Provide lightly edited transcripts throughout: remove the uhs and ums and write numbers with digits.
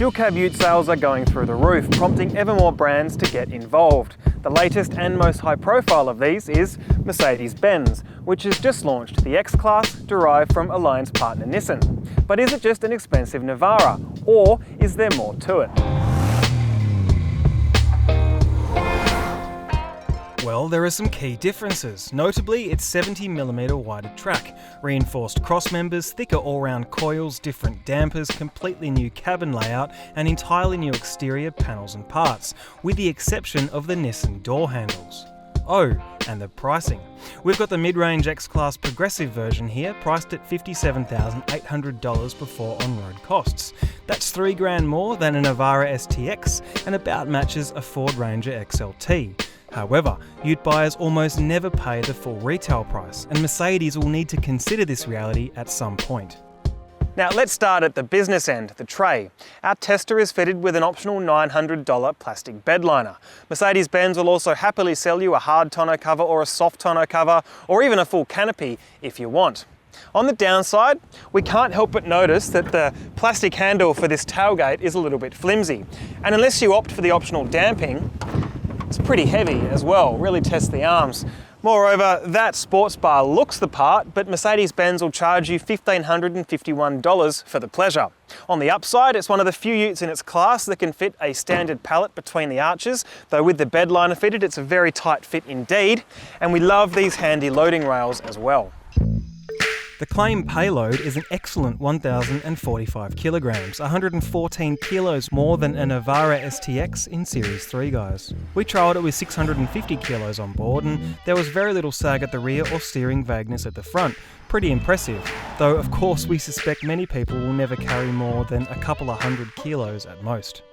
Dual cab ute sales are going through the roof, prompting ever more brands to get involved. The latest and most high profile of these is Mercedes-Benz, which has just launched the X-Class derived from alliance partner Nissan. But is it just an expensive Navara, or is there more to it? Well, there are some key differences. Notably, its 70mm wider track, reinforced cross members, thicker all-round coils, different dampers, completely new cabin layout, and entirely new exterior panels and parts, with the exception of the Nissan door handles. Oh, and the pricing. We've got the mid-range X-Class progressive version here, priced at $57,800 before on-road costs. That's $3,000 more than a Navara STX and about matches a Ford Ranger XLT. However, ute buyers almost never pay the full retail price, and Mercedes will need to consider this reality at some point. Now let's start at the business end, the tray. Our tester is fitted with an optional $900 plastic bed liner. Mercedes-Benz will also happily sell you a hard tonneau cover or a soft tonneau cover, or even a full canopy if you want. On the downside, we can't help but notice that the plastic handle for this tailgate is a little bit flimsy. And unless you opt for the optional damping, it's pretty heavy as well, really tests the arms. Moreover, that sports bar looks the part, but Mercedes-Benz will charge you $1,551 for the pleasure. On the upside, it's one of the few utes in its class that can fit a standard pallet between the arches, though with the bed liner fitted, it's a very tight fit indeed, and we love these handy loading rails as well. The claim payload is an excellent 1,045 kilograms, 114 kilos more than a Navara STX in Series 3, guys. We trialled it with 650 kilos on board, and there was very little sag at the rear or steering vagueness at the front. Pretty impressive, though of course we suspect many people will never carry more than a couple of hundred kilos at most.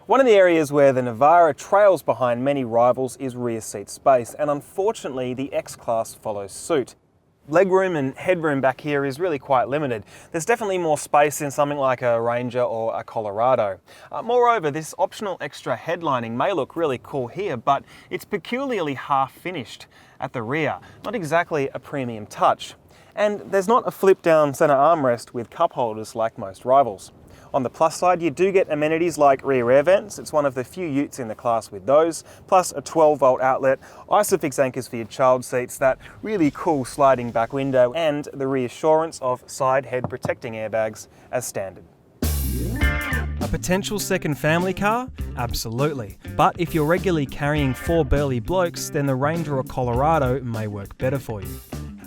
One of the areas where the Navara trails behind many rivals is rear seat space, and unfortunately the X-Class follows suit. Legroom and headroom back here is really quite limited. There's definitely more space in something like a Ranger or a Colorado. Moreover, this optional extra headlining may look really cool here, but it's peculiarly half finished at the rear. Not exactly a premium touch. And there's not a flip down center armrest with cup holders like most rivals. On the plus side, you do get amenities like rear air vents. It's one of the few utes in the class with those, plus a 12-volt outlet, ISOFIX anchors for your child seats, that really cool sliding back window, and the reassurance of side head protecting airbags as standard. A potential second family car? Absolutely. But if you're regularly carrying 4 burly blokes, then the Ranger or Colorado may work better for you.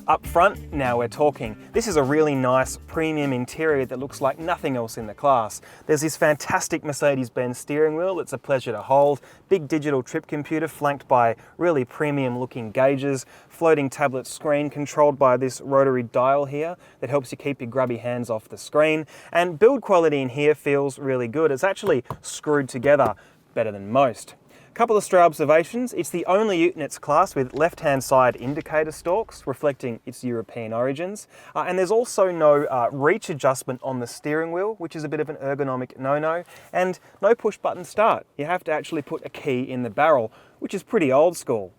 Up front, now we're talking. This is a really nice premium interior that looks like nothing else in the class. There's this fantastic Mercedes-Benz steering wheel that's a pleasure to hold, big digital trip computer flanked by really premium looking gauges, floating tablet screen controlled by this rotary dial here that helps you keep your grubby hands off the screen, and build quality in here feels really good. It's actually screwed together better than most. Couple of stray observations. It's the only ute in its class with left-hand side indicator stalks reflecting its European origins. And there's also no reach adjustment on the steering wheel, which is a bit of an ergonomic no-no, and no push-button start. You have to actually put a key in the barrel, which is pretty old school.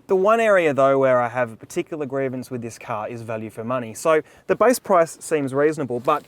The one area though where I have a particular grievance with this car is value for money. So the base price seems reasonable, but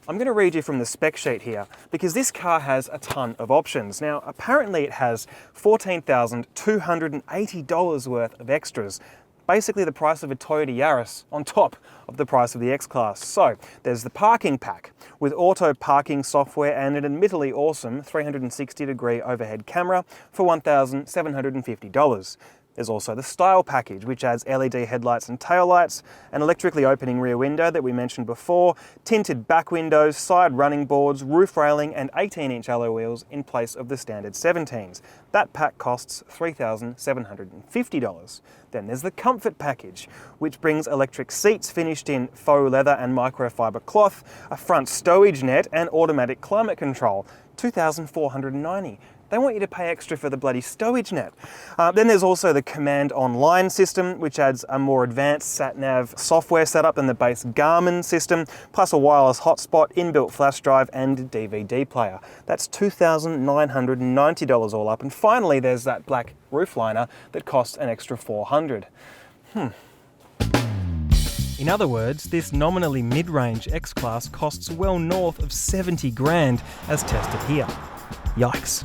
I'm going to read you from the spec sheet here, because this car has a ton of options. Now, apparently it has $14,280 worth of extras, basically the price of a Toyota Yaris on top of the price of the X-Class. So, there's the parking pack with auto parking software and an admittedly awesome 360-degree overhead camera for $1,750. There's also the style package, which adds LED headlights and taillights, an electrically opening rear window that we mentioned before, tinted back windows, side running boards, roof railing, and 18-inch alloy wheels in place of the standard 17s. That pack costs $3,750. Then there's the comfort package, which brings electric seats finished in faux leather and microfiber cloth, a front stowage net, and automatic climate control, $2,490. They want you to pay extra for the bloody stowage net. Then there's also the Command Online system, which adds a more advanced sat-nav software setup than the base Garmin system, plus a wireless hotspot, inbuilt flash drive, and DVD player. That's $2,990 all up. And finally, there's that black roof liner that costs an extra $400. In other words, this nominally mid-range X-Class costs well north of 70 grand as tested here. Yikes.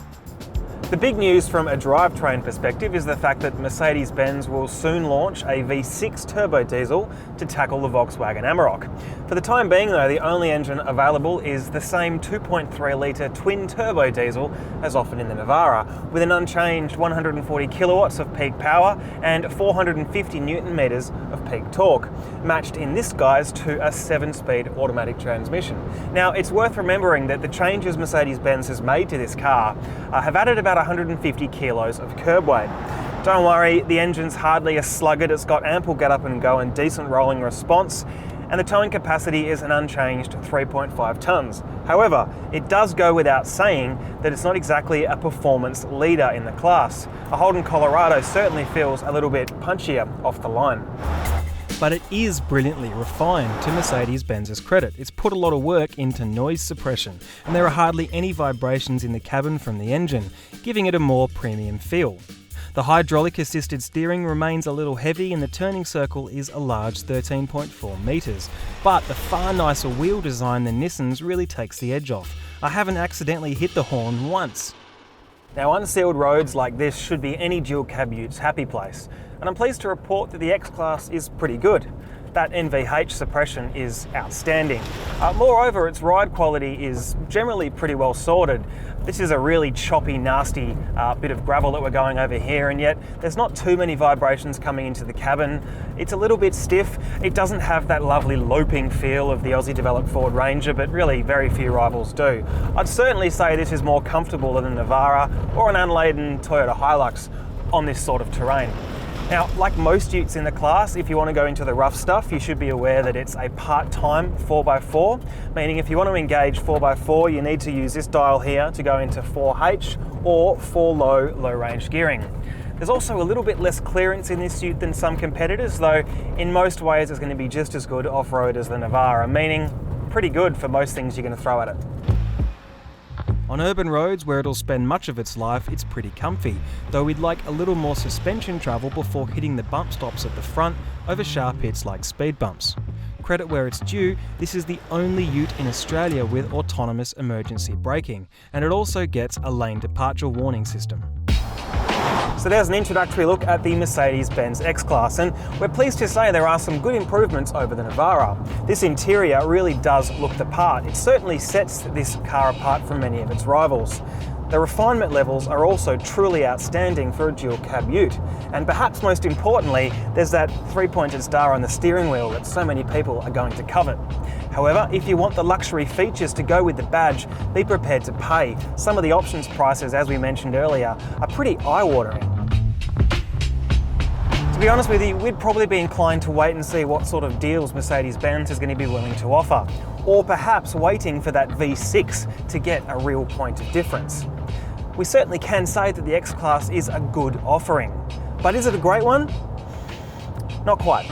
The big news from a drivetrain perspective is the fact that Mercedes-Benz will soon launch a V6 turbo diesel to tackle the Volkswagen Amarok. For the time being though, the only engine available is the same 2.3 litre twin turbo diesel as offered in the Navara, with an unchanged 140 kilowatts of peak power and 450 newton meters of peak torque, matched in this guise to a 7-speed automatic transmission. Now, it's worth remembering that the changes Mercedes-Benz has made to this car have added about 150 kilos of curb weight. Don't worry, the engine's hardly a sluggard, it's got ample get up and go and decent rolling response, and the towing capacity is an unchanged 3.5 tonnes. However, it does go without saying that it's not exactly a performance leader in the class. A Holden Colorado certainly feels a little bit punchier off the line. But it is brilliantly refined, to Mercedes-Benz's credit. It's put a lot of work into noise suppression, and there are hardly any vibrations in the cabin from the engine, giving it a more premium feel. The hydraulic-assisted steering remains a little heavy and the turning circle is a large 13.4 metres, but the far nicer wheel design than Nissan's really takes the edge off. I haven't accidentally hit the horn once. Now, unsealed roads like this should be any dual cab ute's happy place, and I'm pleased to report that the X-Class is pretty good. That NVH suppression is outstanding. Moreover, its ride quality is generally pretty well sorted. This is a really choppy, nasty bit of gravel that we're going over here, and yet there's not too many vibrations coming into the cabin. It's a little bit stiff. It doesn't have that lovely loping feel of the Aussie-developed Ford Ranger, but really very few rivals do. I'd certainly say this is more comfortable than the Navara or an unladen Toyota Hilux on this sort of terrain. Now, like most utes in the class, if you want to go into the rough stuff, you should be aware that it's a part-time 4x4, meaning if you want to engage 4x4, you need to use this dial here to go into 4H or 4 low-range gearing. There's also a little bit less clearance in this ute than some competitors, though in most ways it's going to be just as good off-road as the Navara, meaning pretty good for most things you're going to throw at it. On urban roads, where it'll spend much of its life, it's pretty comfy, though we'd like a little more suspension travel before hitting the bump stops at the front over sharp hits like speed bumps. Credit where it's due, this is the only ute in Australia with autonomous emergency braking, and it also gets a lane departure warning system. So there's an introductory look at the Mercedes-Benz X-Class, and we're pleased to say there are some good improvements over the Navara. This interior really does look the part. It certainly sets this car apart from many of its rivals. The refinement levels are also truly outstanding for a dual cab ute, and perhaps most importantly, there's that 3-pointed star on the steering wheel that so many people are going to covet. However, if you want the luxury features to go with the badge, be prepared to pay. Some of the options prices, as we mentioned earlier, are pretty eye-watering. To be honest with you, we'd probably be inclined to wait and see what sort of deals Mercedes-Benz is going to be willing to offer, or perhaps waiting for that V6 to get a real point of difference. We certainly can say that the X-Class is a good offering, but is it a great one? Not quite.